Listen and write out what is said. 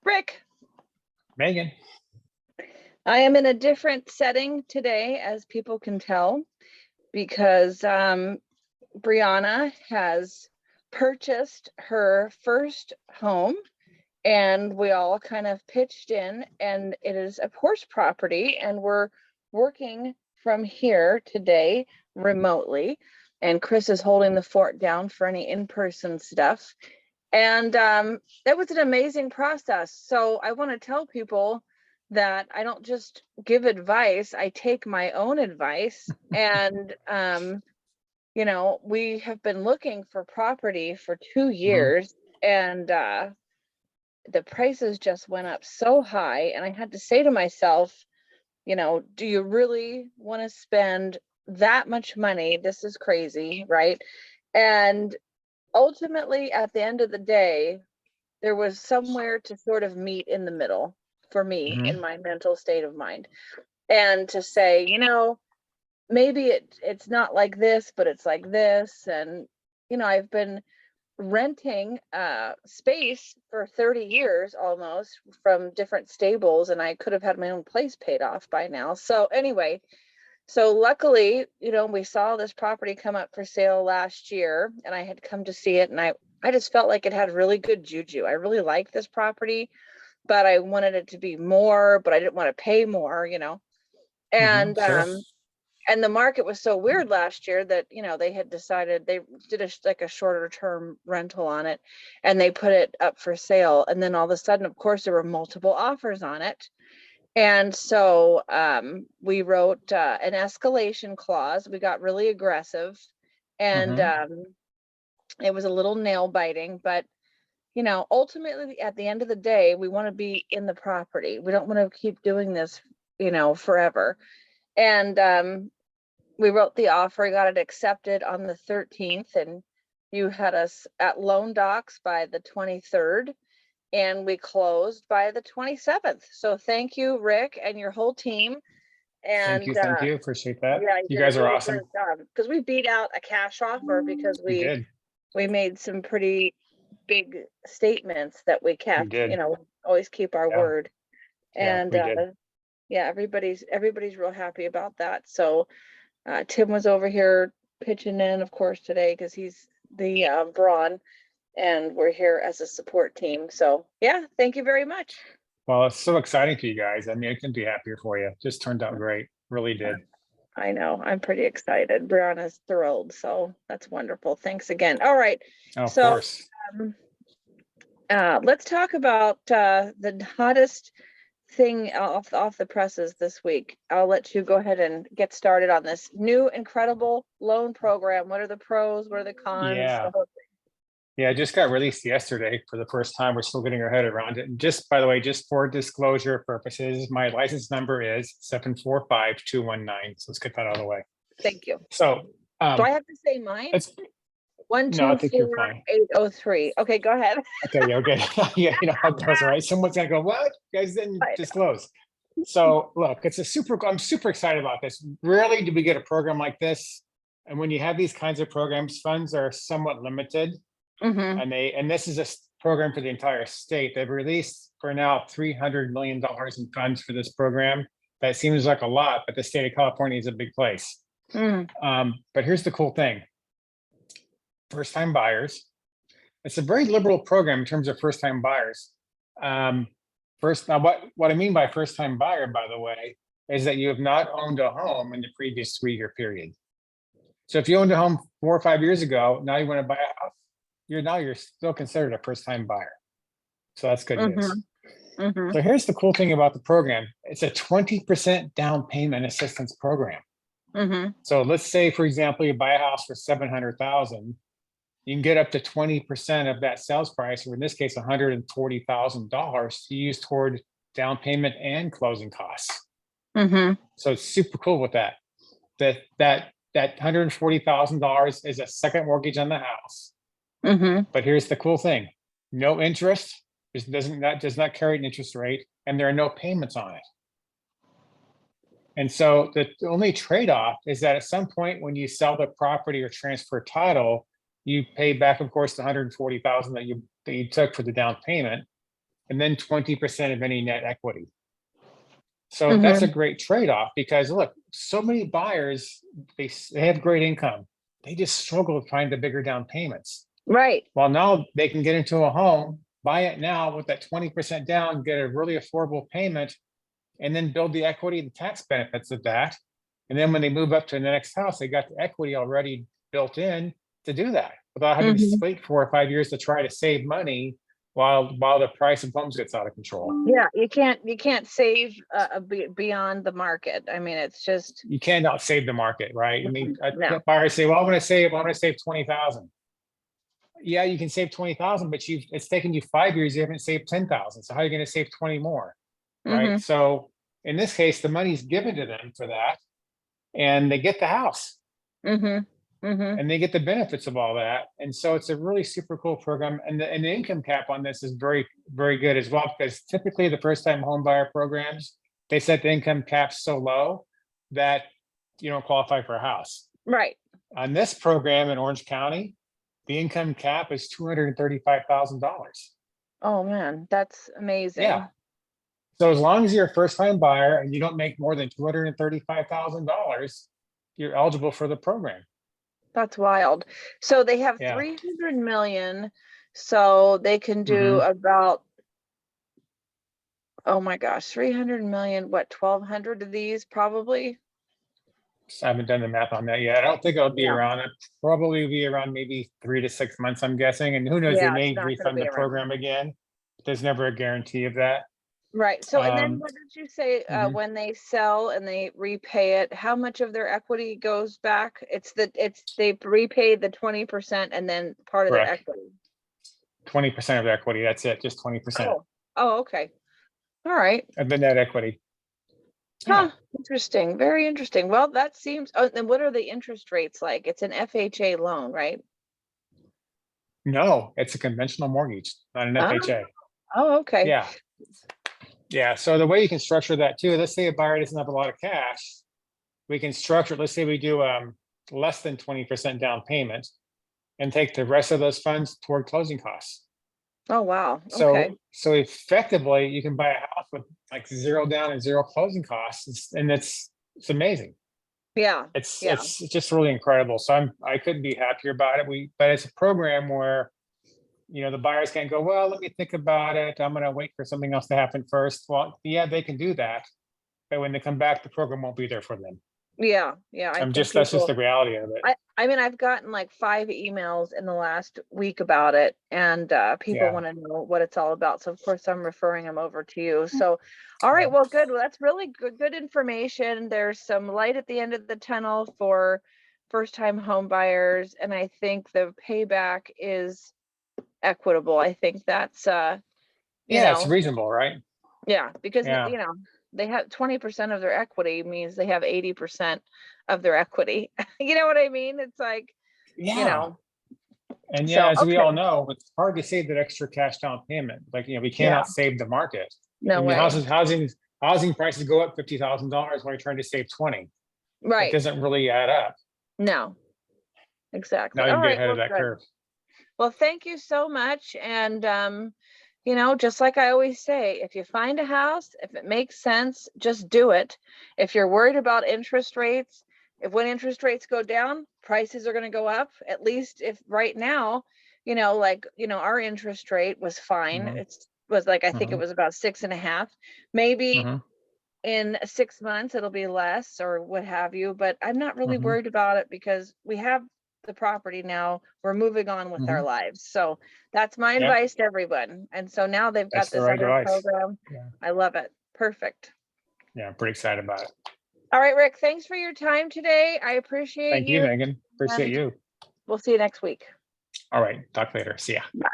Rick, Megan. I am in a different setting today, as people can tell, because Brianna has purchased her first home, and we all kind of pitched in, and it is a horse property, and we're working from here today remotely, and Chris is holding the fort down for any in-person stuff. And that was an amazing process. So I want to tell people that I don't just give advice, I take my own advice. And you know, we have been looking for property for 2 years, and the prices just went up so high, and I had to say to myself, you know, do you really want to spend that much money? This is crazy, right? And ultimately, at the end of the day, there was somewhere to sort of meet in the middle for me in my mental state of mind, and to say, you know, maybe it's not like this, but it's like this. And you know, I've been renting space for 30 years almost from different stables, and I could have had my own place paid off by now. So anyway, so luckily, you know, we saw this property come up for sale last year, and I had come to see it, and I just felt like it had really good juju. I really liked this property, but I wanted it to be more, but I didn't want to pay more, you know. And Sure. and the market was so weird last year that, you know, they had decided they did like a shorter term rental on it, and they put it up for sale. And then all of a sudden, of course, there were multiple offers on it. And so we wrote an escalation clause. We got really aggressive, and it was a little nail biting, but you know, ultimately at the end of the day, we want to be in the property. We don't want to keep doing this, you know, forever. And we wrote the offer, got it accepted on the 13th, and you had us at loan docs by the 23rd. And we closed by the 27th. So thank you, Rick, and your whole team. And Thank you. Appreciate that. yeah, You guys are awesome. Because we beat out a cash offer, because we made some pretty big statements that we kept. You know, always keep our word. And yeah, everybody's real happy about that. So Tim was over here pitching in, of course, today, because he's the brawn, and we're here as a support team. So yeah, thank you very much. Well, it's so exciting for you guys. I mean, I couldn't be happier for you. Just turned out great. Really did. I know. I'm pretty excited. Brianna's thrilled. So that's wonderful. Thanks again. All right. Of course. Let's talk about the hottest thing off the presses this week. I'll let you go ahead and get started on this new incredible loan program. What are the pros? What are the cons? Yeah. Yeah, it just got released yesterday for the first time. We're still getting our head around it. And just, by the way, just for disclosure purposes, my license number is 745219. So let's get that out of the way. Thank you. So do I have to say mine? 124-803. Okay, go ahead. Okay, okay. Yeah, you know how it goes, right? Someone's gonna go, what? You guys didn't disclose. So look, I'm super excited about this. Rarely do we get a program like this. And when you have these kinds of programs, funds are somewhat limited. And this is a program for the entire state. They've released for now $300 million in funds for this program. That seems like a lot, but the state of California is a big place. But here's the cool thing. First-time buyers. It's a very liberal program in terms of first-time buyers. Now what I mean by first-time buyer, by the way, is that you have not owned a home in the previous 3-year period. So if you owned a home 4 or 5 years ago, now you want to buy a house, you're still considered a first-time buyer. So that's good news. So here's the cool thing about the program. It's a 20% down payment assistance program. So let's say, for example, you buy a house for $700,000. You can get up to 20% of that sales price, or in this case, $140,000 to use toward down payment and closing costs. So it's super cool with that. That $140,000 is a second mortgage on the house. But here's the cool thing: no interest. That does not carry an interest rate, and there are no payments on it. And so the only trade-off is that at some point when you sell the property or transfer title, you pay back, of course, the $140,000 that you took for the down payment. and then 20% of any net equity. So that's a great trade-off, because look, so many buyers, they have great income. They just struggle to find the bigger down payments. Right. Well, now they can get into a home, buy it now with that 20% down, get a really affordable payment, and then build the equity and tax benefits of that. And then when they move up to the next house, they got the equity already built in to do that, without having to wait 4 or 5 years to try to save money while the price of homes gets out of control. Yeah, you can't save beyond the market. I mean, it's just, You cannot save the market, right? I mean, no. buyers say, well, I want to save 20,000. Yeah, you can save 20,000, but it's taken you 5 years, you haven't saved 10,000. So how are you going to save 20 more? Right. So in this case, the money's given to them for that, and they get the house. And they get the benefits of all that. And so it's a really super cool program. And the income cap on this is very, very good as well, because typically the first time home buyer programs, they set the income cap so low that you don't qualify for a house. Right. On this program in Orange County, the income cap is $235,000. Oh man, that's amazing. Yeah. So as long as you're a first time buyer and you don't make more than $235,000, you're eligible for the program. That's wild. So they have 300 million, so they can do about, oh my gosh, 300 million, what, 1,200 of these probably? I haven't done the math on that yet. I don't think it'll be around it. Probably be around maybe 3 to 6 months, I'm guessing. And who knows, they may refund the program again. There's never a guarantee of that. Right. So, and then what did you say, when they sell and they repay it, how much of their equity goes back? They repay the 20% and then part of their equity. 20% of equity. That's it. Just 20%. Oh, okay. All right. Of the net equity. Huh. Interesting. Very interesting. Well, that seems, and what are the interest rates like? It's an FHA loan, right? No, it's a conventional mortgage, not an FHA. Oh, okay. Yeah. Yeah. So the way you can structure that too, let's say a buyer doesn't have a lot of cash, we can structure, let's say we do less than 20% down payment and take the rest of those funds toward closing costs. Oh, wow. Okay. So effectively you can buy a house with like 0 down and 0 closing costs. And it's amazing. Yeah. It's just really incredible. So I couldn't be happier about it. But it's a program where, the buyers can't go, well, let me think about it. I'm going to wait for something else to happen first. Well, yeah, they can do that. But when they come back, the program won't be there for them. Yeah. Yeah. That's just the reality of it. I mean, I've gotten like 5 emails in the last week about it, and people want to know what it's all about. So of course I'm referring them over to you. So, all right, well, good. Well, that's really good information. There's some light at the end of the tunnel for first time home buyers. And I think the payback is equitable. I think that's, it's reasonable, right? Yeah, because, they have 20% of their equity means they have 80% of their equity. You know what I mean? It's like, And as we all know, it's hard to save that extra cash down payment. Like, we cannot save the market. No way. Housing prices go up $50,000 when you're trying to save 20. Right. It doesn't really add up. No, exactly. Now you get ahead of that curve. Well, thank you so much. And, just like I always say, if you find a house, if it makes sense, just do it. If you're worried about interest rates, when interest rates go down, prices are going to go up. At least if right now, our interest rate was fine. It was like, I think it was about 6.5, maybe in 6 months, it'll be less or what have you, but I'm not really worried about it because we have the property now. We're moving on with our lives. So that's my advice to everyone. And so now they've got this other program. I love it. Perfect. Yeah, I'm pretty excited about it. All right, Rick, thanks for your time today. I appreciate you. Thank you, Megan. Appreciate you. We'll see you next week. All right. Talk later. See ya. Bye.